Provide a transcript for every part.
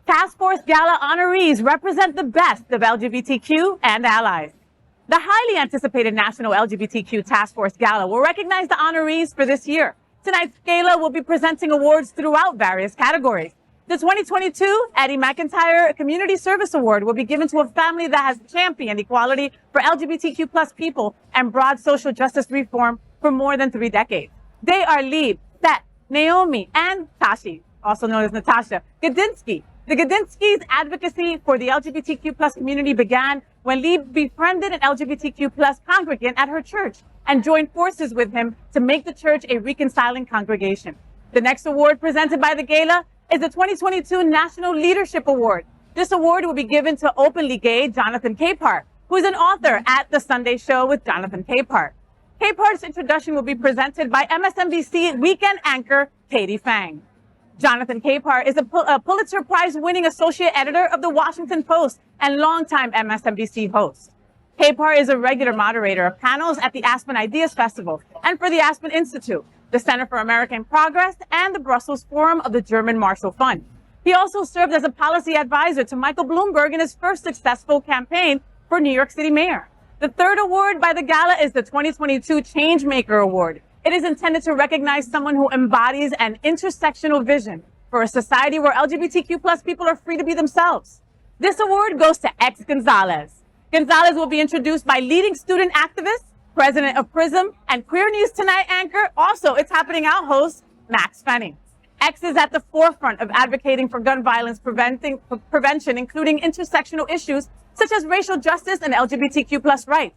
Task Force Gala Honorees represent the best of LGBTQ and allies. The highly anticipated National LGBTQ Task Force Gala will recognize the honorees for this year. Tonight's gala will be presenting awards throughout various categories. The 2022 Eddy Mcintyre Community Service Award will be given to a family that has championed equality for LGBTQ plus people and broad social justice reform for more than 3 decades. They are Liebe, Seth, Naomi, and Tashi, also known as Natasha, Gadinsky. The Gadinskys' advocacy for the LGBTQ plus community began when Liebe befriended an LGBTQ plus congregant at her church and joined forces with him to make the church a reconciling congregation. The next award presented by the gala is the 2022 National Leadership Award. This award will be given to openly gay Jonathan Capehart, who is an author at The Sunday Show with Jonathan Capehart. Capehart's introduction will be presented by MSNBC weekend anchor Katie Fang. Jonathan Capehart is a Pulitzer Prize-winning associate editor of The Washington Post and longtime MSNBC host. Capehart is a regular moderator of panels at the Aspen Ideas Festival and for the Aspen Institute, the Center for American Progress, and the Brussels Forum of the German Marshall Fund. He also served as a policy advisor to Michael Bloomberg in his first successful campaign for New York City mayor. The third award by the gala is the 2022 Changemaker Award. It is intended to recognize someone who embodies an intersectional vision for a society where LGBTQ plus people are free to be themselves. This award goes to X Gonzalez. Gonzalez will be introduced by leading student activist, president of PRISM, and Queer News Tonight anchor, also It's Happening Out host, Max Fenning. X is at the forefront of advocating for gun violence prevention, including intersectional issues such as racial justice and LGBTQ plus rights.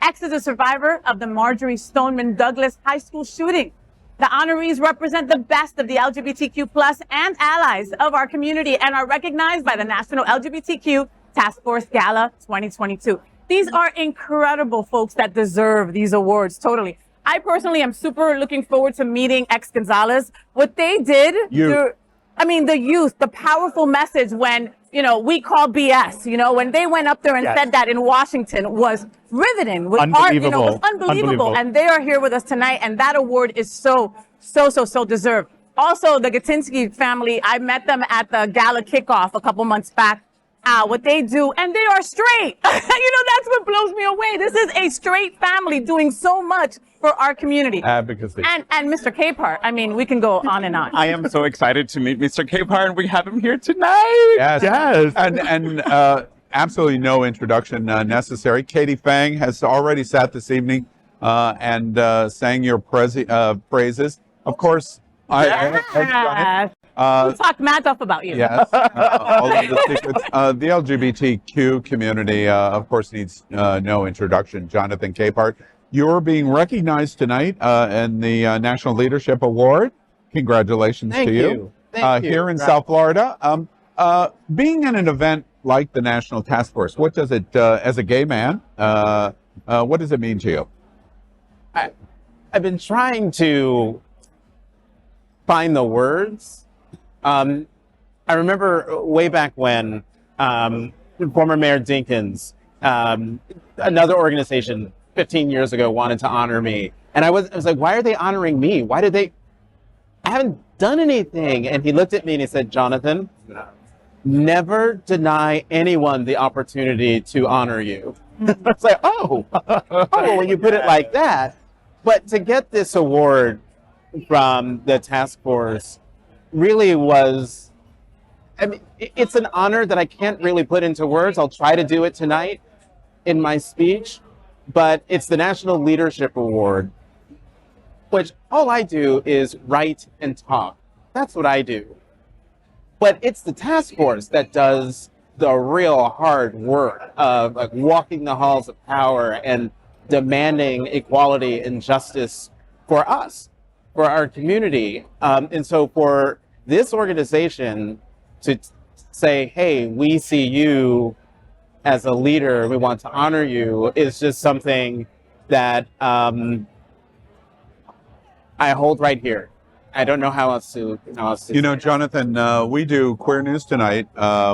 X is a survivor of the Marjorie Stoneman Douglas High School shooting. The honorees represent the best of the LGBTQ plus and allies of our community and are recognized by the National LGBTQ Task Force Gala 2022. These are incredible folks that deserve these awards, totally. I personally am super looking forward to meeting X Gonzalez. What they did, the youth, the powerful message when, we call BS, when they went up there and said that in Washington was riveting, was unbelievable. Was unbelievable. And they are here with us tonight, and that award is so deserved. Also, the Gadinskys family, I met them at the gala kickoff a couple months back. What they do, and they are straight. That's what blows me away. This is a straight family doing so much for our community. Advocacy. And Mr. Capehart, we can go on and on. I am so excited to meet Mr. Capehart, and we have him here tonight. Yes. And absolutely no introduction necessary. Katie Fang has already sat this evening and sang your praises. Of course, I have done it. We'll talk mad stuff about you. Yes, all of the secrets. The LGBTQ community, of course, needs no introduction. Jonathan Capehart, you're being recognized tonight in the National Leadership Award. Congratulations to you. Thank you. Here in South Florida. Being in an event like the National Task Force, what does it, as a gay man, what does it mean to you? I've been trying to find the words. I remember way back when former Mayor Dinkins, another organization 15 years ago wanted to honor me. And I was like, why are they honoring me? I haven't done anything. And he looked at me and he said, Jonathan, never deny anyone the opportunity to honor you. I was like, well, when you put it like that. But to get this award from the task force really was, it's an honor that I can't really put into words. I'll try to do it tonight in my speech, but it's the National Leadership Award, which all I do is write and talk. That's what I do. But it's the task force that does the real hard work of walking the halls of power and demanding equality and justice for us, for our community. And so for this organization to say, hey, we see you as a leader, we want to honor you, is just something that I hold right here. I don't know how else to Jonathan, we do Queer News Tonight.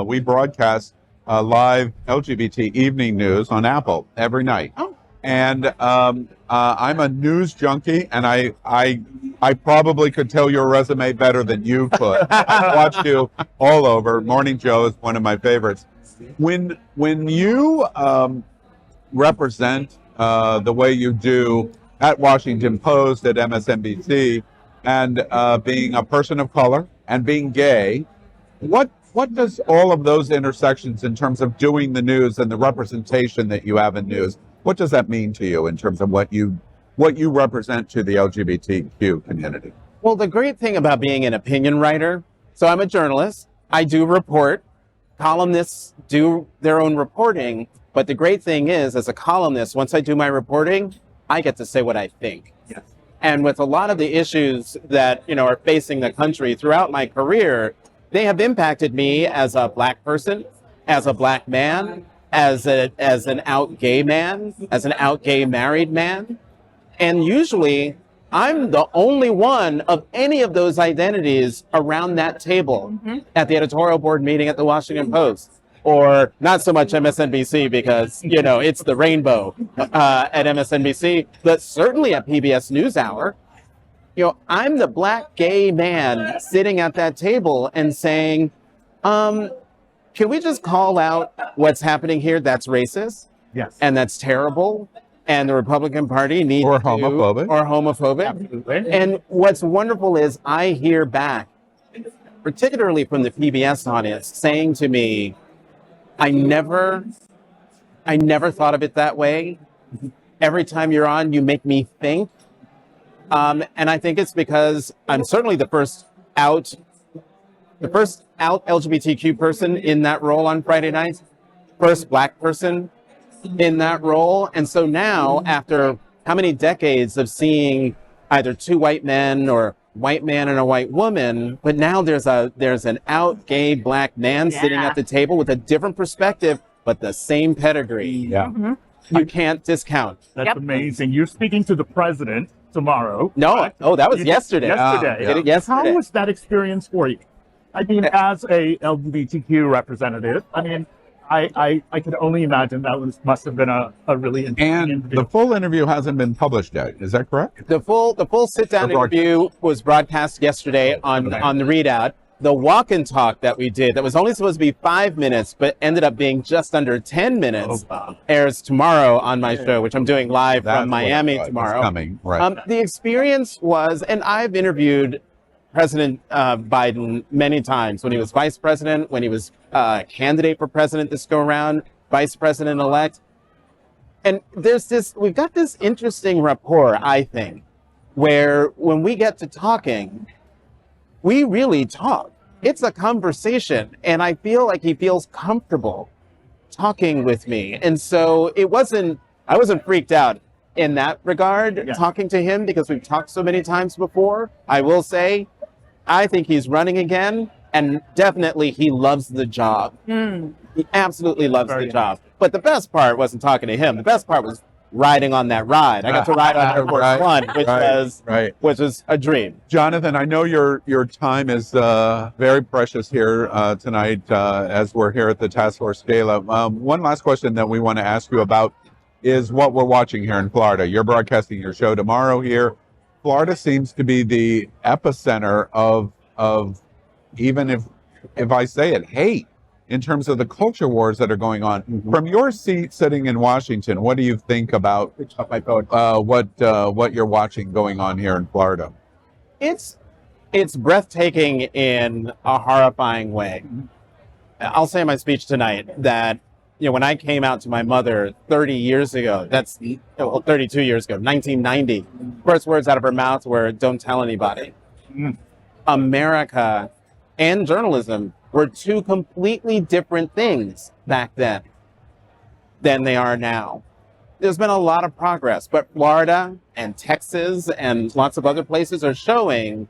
We broadcast live LGBT evening news on Apple every night. Oh. And I'm a news junkie, and I I probably could tell your resume better than you could. I've watched you all over. Morning Joe is one of my favorites. When you represent the way you do at Washington Post, at MSNBC, and being a person of color and being gay, what does all of those intersections in terms of doing the news and the representation that you have in news, what does that mean to you in terms of what you represent to the LGBTQ community? Well, the great thing about being an opinion writer, so I'm a journalist, I do report, columnists do their own reporting, but the great thing is, as a columnist, once I do my reporting, I get to say what I think. Yes. And with a lot of the issues that, are facing the country throughout my career, they have impacted me as a Black person, as a Black man, as an out gay man, as an out gay married man. And usually I'm the only one of any of those identities around that table at the editorial board meeting at the Washington Post, or not so much MSNBC because, it's the rainbow at MSNBC, but certainly at PBS NewsHour. I'm the Black gay man sitting at that table and saying, can we just call out what's happening here that's racist? Yes. And that's terrible. And the Republican Party needs Or homophobic. Or homophobic. Absolutely. And what's wonderful is I hear back, particularly from the PBS audience, saying to me, I never thought of it that way. Every time you're on, you make me think. And I think it's because I'm certainly the first out LGBTQ person in that role on Friday nights, first Black person in that role. And so now, after how many decades of seeing either two white men or white man and a white woman, but now there's an out gay Black man sitting at the table with a different perspective, but the same pedigree. Yeah. You can't discount. That's amazing. You're speaking to the president tomorrow. No, right? that was yesterday. Yesterday. Did it yesterday. How was that experience for you? I mean, as a LGBTQ representative, I could only imagine that must have been a really interesting And interview. the full interview hasn't been published yet. Is that correct? The full sit-down interview was broadcast yesterday on the readout. The walk and talk that we did, that was only supposed to be 5 minutes, but ended up being just under 10 minutes, airs tomorrow on my show, which I'm doing live from Miami tomorrow. Coming, right. The experience was, and I've interviewed President Biden many times, when he was vice president, when he was candidate for president this go around, vice president-elect. And we've got this interesting rapport, I think, where when we get to talking, we really talk. It's a conversation, and I feel like he feels comfortable talking with me. And so I wasn't freaked out in that regard, talking to him, because we've talked so many times before. I will say, I think he's running again, and definitely he loves the job. He absolutely loves the job. But the best part wasn't talking to him. The best part was riding on that ride. I got to ride on Air Force One, which was a dream. Jonathan, I know your time is very precious here tonight as we're here at the Task Force Gala. One last question that we want to ask you about is what we're watching here in Florida. You're broadcasting your show tomorrow here. Florida seems to be the epicenter of even if I say it, hate, in terms of the culture wars that are going on. From your seat sitting in Washington, what do you think about what you're watching going on here in Florida? It's breathtaking in a horrifying way. I'll say in my speech tonight that, when I came out to my mother 30 years ago, 32 years ago, 1990, first words out of her mouth were, "Don't tell anybody." America and journalism were two completely different things back then than they are now. There's been a lot of progress, but Florida and Texas and lots of other places are showing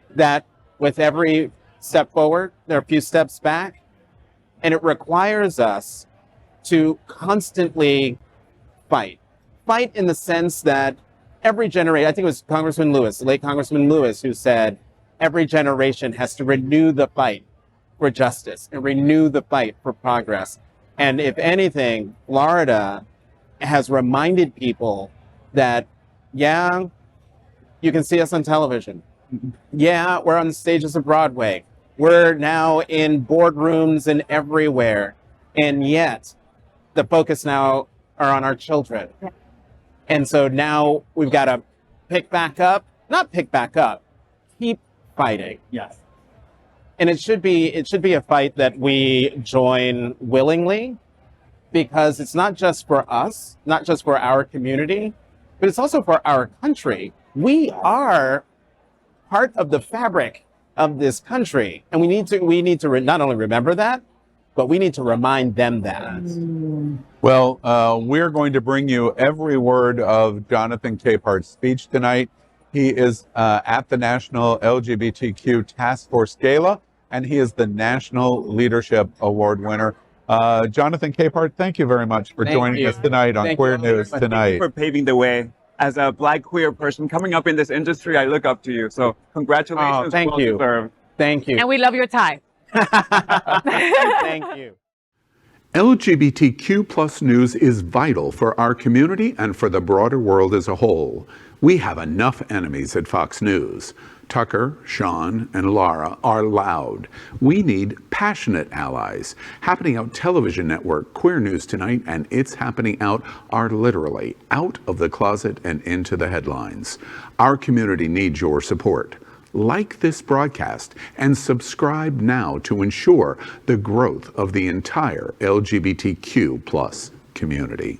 that with every step forward, there are a few steps back, and it requires us to constantly fight. Fight in the sense that every generation, I think it was Congressman Lewis, the late Congressman Lewis, who said, every generation has to renew the fight for justice and renew the fight for progress. And if anything, Florida has reminded people that, You can see us on television. Yeah, we're on the stages of Broadway. We're now in boardrooms and everywhere. And yet, the focus now are on our children. Yeah. And so now we've got to not pick back up, keep fighting. Yes. And it should be a fight that we join willingly, because it's not just for us, not just for our community, but it's also for our country. We are part of the fabric of this country, and we need to not only remember that, but we need to remind them that. Well, we're going to bring you every word of Jonathan Capehart's speech tonight. He is at the National LGBTQ Task Force Gala, and he is the National Leadership Award winner. Jonathan Capehart, thank you very much for joining us tonight on Queer News Tonight. Thank you for paving the way. As a Black queer person coming up in this industry, I look up to you. So congratulations. Oh, thank well you. deserved. Thank you. And we love your tie. Thank you. LGBTQ plus news is vital for our community and for the broader world as a whole. We have enough enemies at Fox News. Tucker, Sean, and Laura are loud. We need passionate allies. Happening Out television network, Queer News Tonight, and It's Happening Out are literally out of the closet and into the headlines. Our community needs your support. Like this broadcast and subscribe now to ensure the growth of the entire LGBTQ plus community.